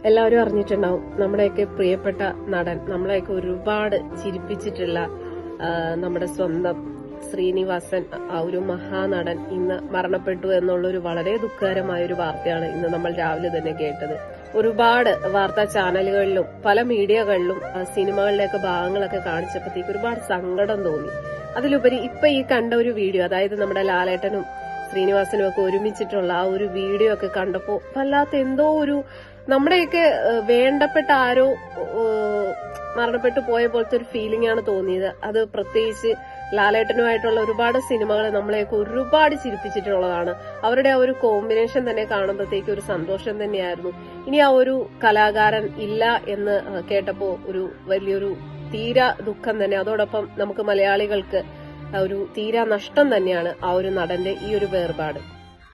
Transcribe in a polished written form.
എല്ലാവരും അറിഞ്ഞിട്ടുണ്ടാവും നമ്മുടെയൊക്കെ പ്രിയപ്പെട്ട നടൻ, നമ്മളെയൊക്കെ ഒരുപാട് ചിരിപ്പിച്ചിട്ടുള്ള നമ്മുടെ സ്വന്തം ശ്രീനിവാസൻ, ആ ഒരു മഹാനടൻ ഇന്ന് മരണപ്പെട്ടു എന്നുള്ളൊരു വളരെ ദുഃഖകരമായ ഒരു വാർത്തയാണ് ഇന്ന് നമ്മൾ രാവിലെ തന്നെ കേട്ടത്. ഒരുപാട് വാർത്താ ചാനലുകളിലും പല മീഡിയകളിലും സിനിമകളിലെയൊക്കെ ഭാഗങ്ങളൊക്കെ കാണിച്ചപ്പോഴത്തേക്ക് ഒരുപാട് സങ്കടം തോന്നി. അതിലുപരി ഇപ്പൊ ഈ കണ്ട ഒരു വീഡിയോ, അതായത് നമ്മുടെ ലാലേട്ടനും ശ്രീനിവാസനും ഒക്കെ ഒരുമിച്ചിട്ടുള്ള ആ ഒരു വീഡിയോ ഒക്കെ കണ്ടപ്പോ വല്ലാത്ത എന്തോ ഒരു നമ്മുടെയൊക്കെ വേണ്ടപ്പെട്ട ആരോ മരണപ്പെട്ടു പോയ പോലത്തെ ഒരു ഫീലിംഗ് ആണ് തോന്നിയത്. അത് പ്രത്യേകിച്ച് ലാലേട്ടനുമായിട്ടുള്ള ഒരുപാട് സിനിമകൾ നമ്മളെയൊക്കെ ഒരുപാട് ചിരിപ്പിച്ചിട്ടുള്ളതാണ്. അവരുടെ ആ ഒരു കോമ്പിനേഷൻ തന്നെ കാണുമ്പോഴത്തേക്ക് ഒരു സന്തോഷം തന്നെയായിരുന്നു. ഇനി ആ ഒരു കലാകാരൻ ഇല്ല എന്ന് കേട്ടപ്പോ ഒരു വലിയൊരു തീരാ ദുഃഖം തന്നെ. അതോടൊപ്പം നമുക്ക് മലയാളികൾക്ക് ഒരു തീരാ നഷ്ടം തന്നെയാണ് ആ ഒരു നടന്റെ ഈ ഒരു വേർപാട്.